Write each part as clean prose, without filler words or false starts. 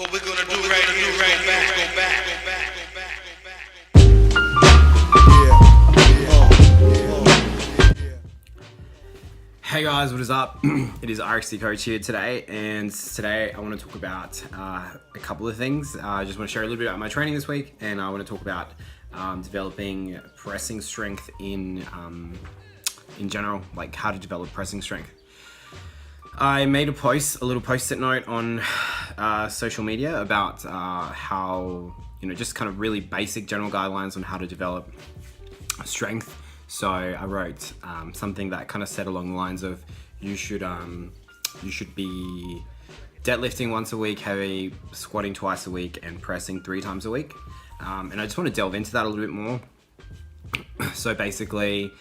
What we're gonna do right here is go back. Hey guys, what is up? It is RXC Coach here today, and today I want to talk about a couple of things. I just want to share a little bit about my training this week, and I want to talk about developing pressing strength in general, like how to develop pressing strength. I made a little post-it note on social media about how, just kind of really basic general guidelines on how to develop strength. So I wrote something that kind of said along the lines of you should be deadlifting once a week, heavy, squatting twice a week, and pressing 3 times a week. And I just want to delve into that a little bit more. So basically,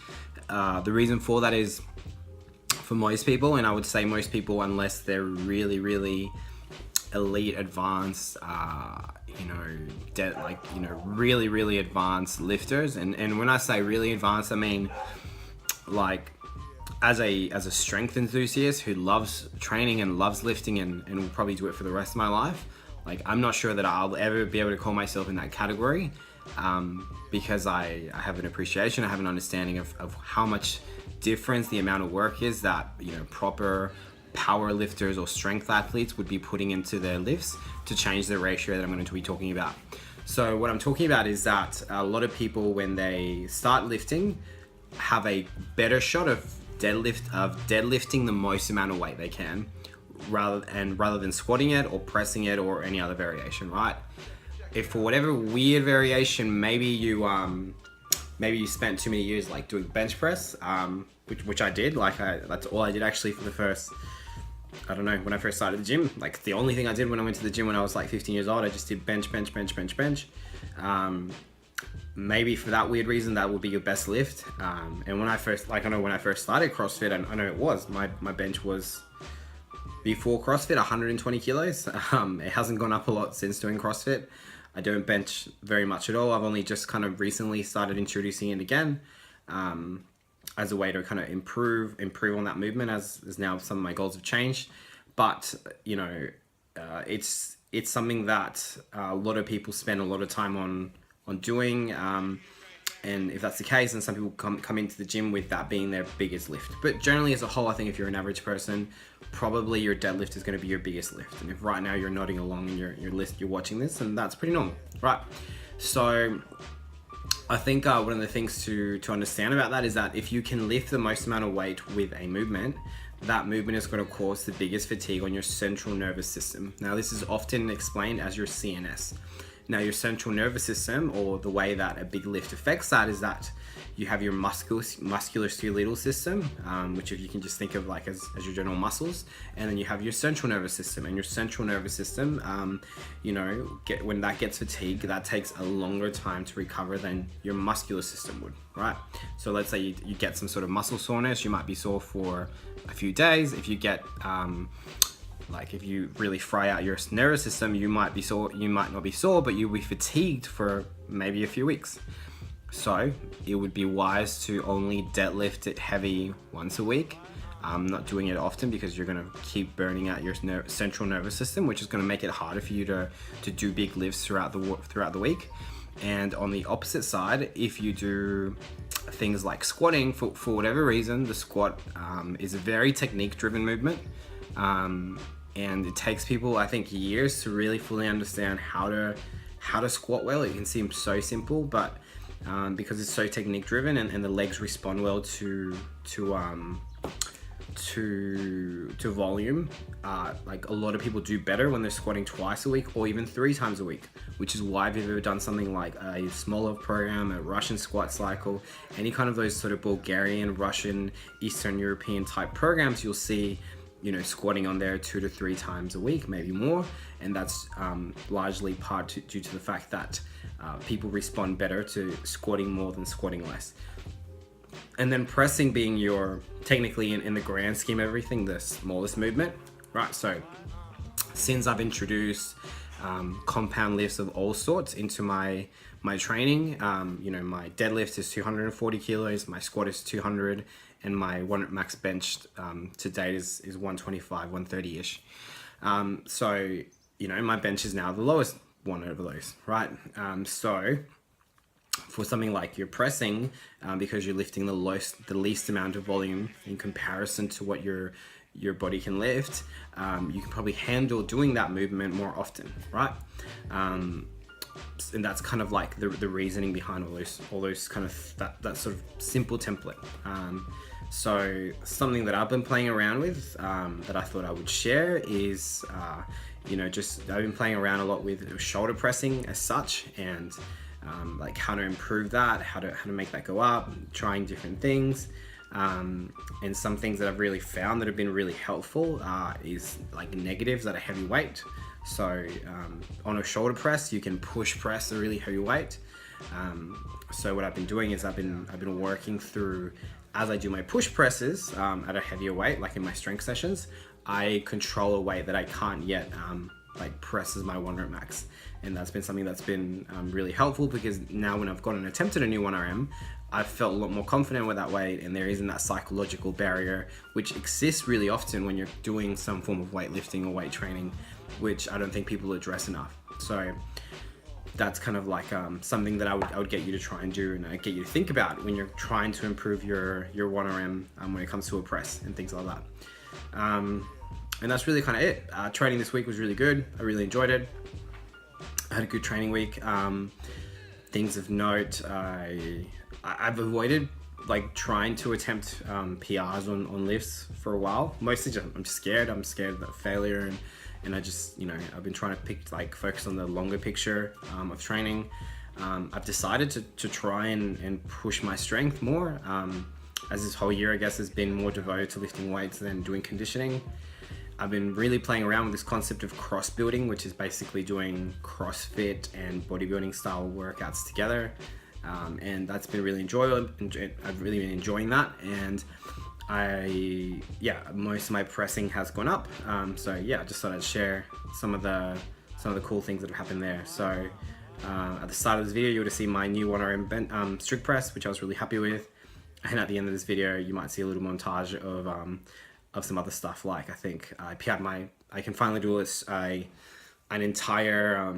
the reason for that is for most people, and I would say most people, unless they're really, really elite, advanced, really, really advanced lifters. And when I say really advanced, I mean like as a strength enthusiast who loves training and loves lifting and will probably do it for the rest of my life. Like, I'm not sure that I'll ever be able to call myself in that category, because I have an appreciation, I have an understanding of how much difference the amount of work is that proper power lifters or strength athletes would be putting into their lifts to change the ratio that I'm going to be talking about. So what I'm talking about is that a lot of people, when they start lifting, have a better shot of deadlifting the most amount of weight they can, rather than squatting it or pressing it or any other variation, right? If for whatever weird variation, maybe you spent too many years like doing bench press, which I did. That's all I did actually for the first, I don't know, when I first started the gym. Like, the only thing I did when I went to the gym when I was like 15 years old, I just did bench. Maybe for that weird reason, that would be your best lift. And when I first started CrossFit, I know it was, my bench was, before CrossFit, 120 kilos. It hasn't gone up a lot since doing CrossFit. I don't bench very much at all. I've only just kind of recently started introducing it again, as a way to kind of improve on that movement, as now some of my goals have changed. But it's something that a lot of people spend a lot of time on doing, and if that's the case, then some people come into the gym with that being their biggest lift. But generally, as a whole, I think if you're an average person, probably your deadlift is going to be your biggest lift. And if right now you're nodding along in you're watching this, and that's pretty normal, right? So I think one of the things to understand about that is that if you can lift the most amount of weight with a movement, that movement is going to cause the biggest fatigue on your central nervous system. Now, this is often explained as your CNS. Now, your central nervous system, or the way that a big lift affects that, is that you have your musculoskeletal system, which if you can just think of like as your general muscles, and then you have your central nervous system. And your central nervous system, when that gets fatigued, that takes a longer time to recover than your muscular system would, right? So let's say you get some sort of muscle soreness, you might be sore for a few days. If you get if you really fry out your nervous system, you might be sore, you might not be sore, but you'll be fatigued for maybe a few weeks. So it would be wise to only deadlift it heavy once a week, not doing it often, because you're going to keep burning out your central nervous system, which is going to make it harder for you to do big lifts throughout the week. And on the opposite side, if you do things like squatting, for whatever reason, the squat is a very technique-driven movement. And it takes people, I think, years to really fully understand how to squat well. It can seem so simple, but because it's so technique driven and the legs respond well to volume, like a lot of people do better when they're squatting twice a week or even 3 times a week, which is why if you've ever done something like a Smolov program, a Russian squat cycle, any kind of those sort of Bulgarian, Russian, Eastern European type programs, you'll see squatting on there 2 to 3 times a week, maybe more. And that's largely due to the fact that people respond better to squatting more than squatting less. And then pressing being your, technically in the grand scheme of everything, the smallest movement, right? So since I've introduced compound lifts of all sorts into my training, my deadlift is 240 kilos, my squat is 200, and my one max bench to date is 125, 130-ish. So you know, my bench is now the lowest one over those, right? So for something like you're pressing, because you're lifting the least amount of volume in comparison to what your body can lift, you can probably handle doing that movement more often, right? And that's kind of like the reasoning behind all those kind of that sort of simple template. So something that I've been playing around with, that I thought I would share is, you know, just I've been playing around a lot with shoulder pressing as such, and like how to improve that, how to make that go up, trying different things. And some things that I've really found that have been really helpful is like negatives at a heavy weight. So on a shoulder press, you can push press a really heavy weight. So what I've been doing is I've been working through, as I do my push presses at a heavier weight, like in my strength sessions, I control a weight that I can't yet like press as my 1 rep max. And that's been something that's been really helpful, because now when I've gone and attempted a new 1RM, I've felt a lot more confident with that weight, and there isn't that psychological barrier which exists really often when you're doing some form of weightlifting or weight training, which I don't think people address enough. So that's kind of like something that I would get you to try and do, and get you to think about when you're trying to improve your 1RM when it comes to a press and things like that. And that's really kind of it. Training this week was really good. I really enjoyed it. I had a good training week. Things of note, I've avoided like trying to attempt PRs on lifts for a while. Mostly I'm just scared. I'm scared of failure, and I just, you know, I've been trying to focus on the longer picture of training. I've decided to try and push my strength more, as this whole year, I guess, has been more devoted to lifting weights than doing conditioning. I've been really playing around with this concept of cross building, which is basically doing CrossFit and bodybuilding style workouts together. And that's been really enjoyable. I've really been enjoying that. And most of my pressing has gone up. So yeah, I just thought I'd share some of the cool things that have happened there. So at the start of this video, you would have seen my new 1RM strict press, which I was really happy with. And at the end of this video, you might see a little montage of some other stuff. Like I think I can finally do an entire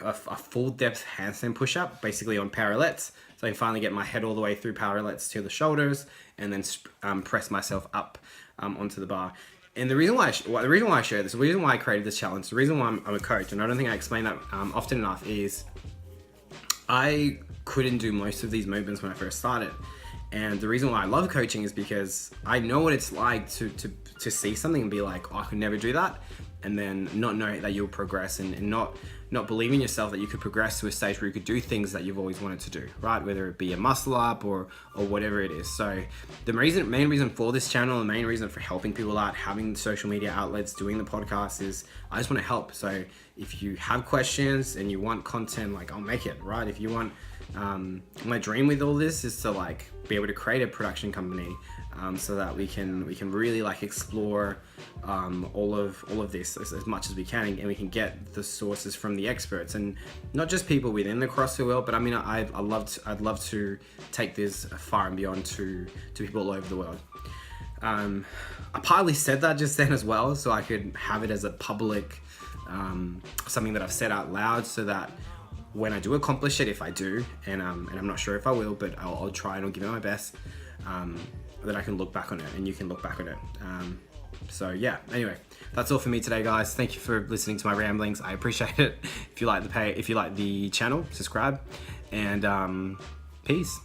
a full depth handstand push-up, basically on parallettes. So I can finally get my head all the way through parallettes to the shoulders, and then press myself up onto the bar. And the reason why I share this, the reason why I created this challenge, the reason why I'm a coach, and I don't think I explain that often enough, is I couldn't do most of these movements when I first started. And the reason why I love coaching is because I know what it's like to see something and be like, oh, I could never do that, and then not know that you'll progress, and not believe in yourself that you could progress to a stage where you could do things that you've always wanted to do, right? Whether it be a muscle up or whatever it is. So the main reason for this channel, the main reason for helping people out, having social media outlets, doing the podcast, is I just want to help. So if you have questions and you want content, like, I'll make it, right? If you want, my dream with all this is to like be able to create a production company, so that we can really like explore all of this as much as we can, and we can get the sources from the experts, and not just people within the CrossFit world, but I mean I'd love to take this far and beyond to people all over the world. I partly said that just then as well, so I could have it as a public something that I've said out loud, so that when I do accomplish it, if I do, and I'm not sure if I will, but I'll try and I'll give it my best, that I can look back on it, and you can look back on it. So yeah, anyway, that's all for me today, guys. Thank you for listening to my ramblings. I appreciate it. If you like the channel, subscribe, and peace.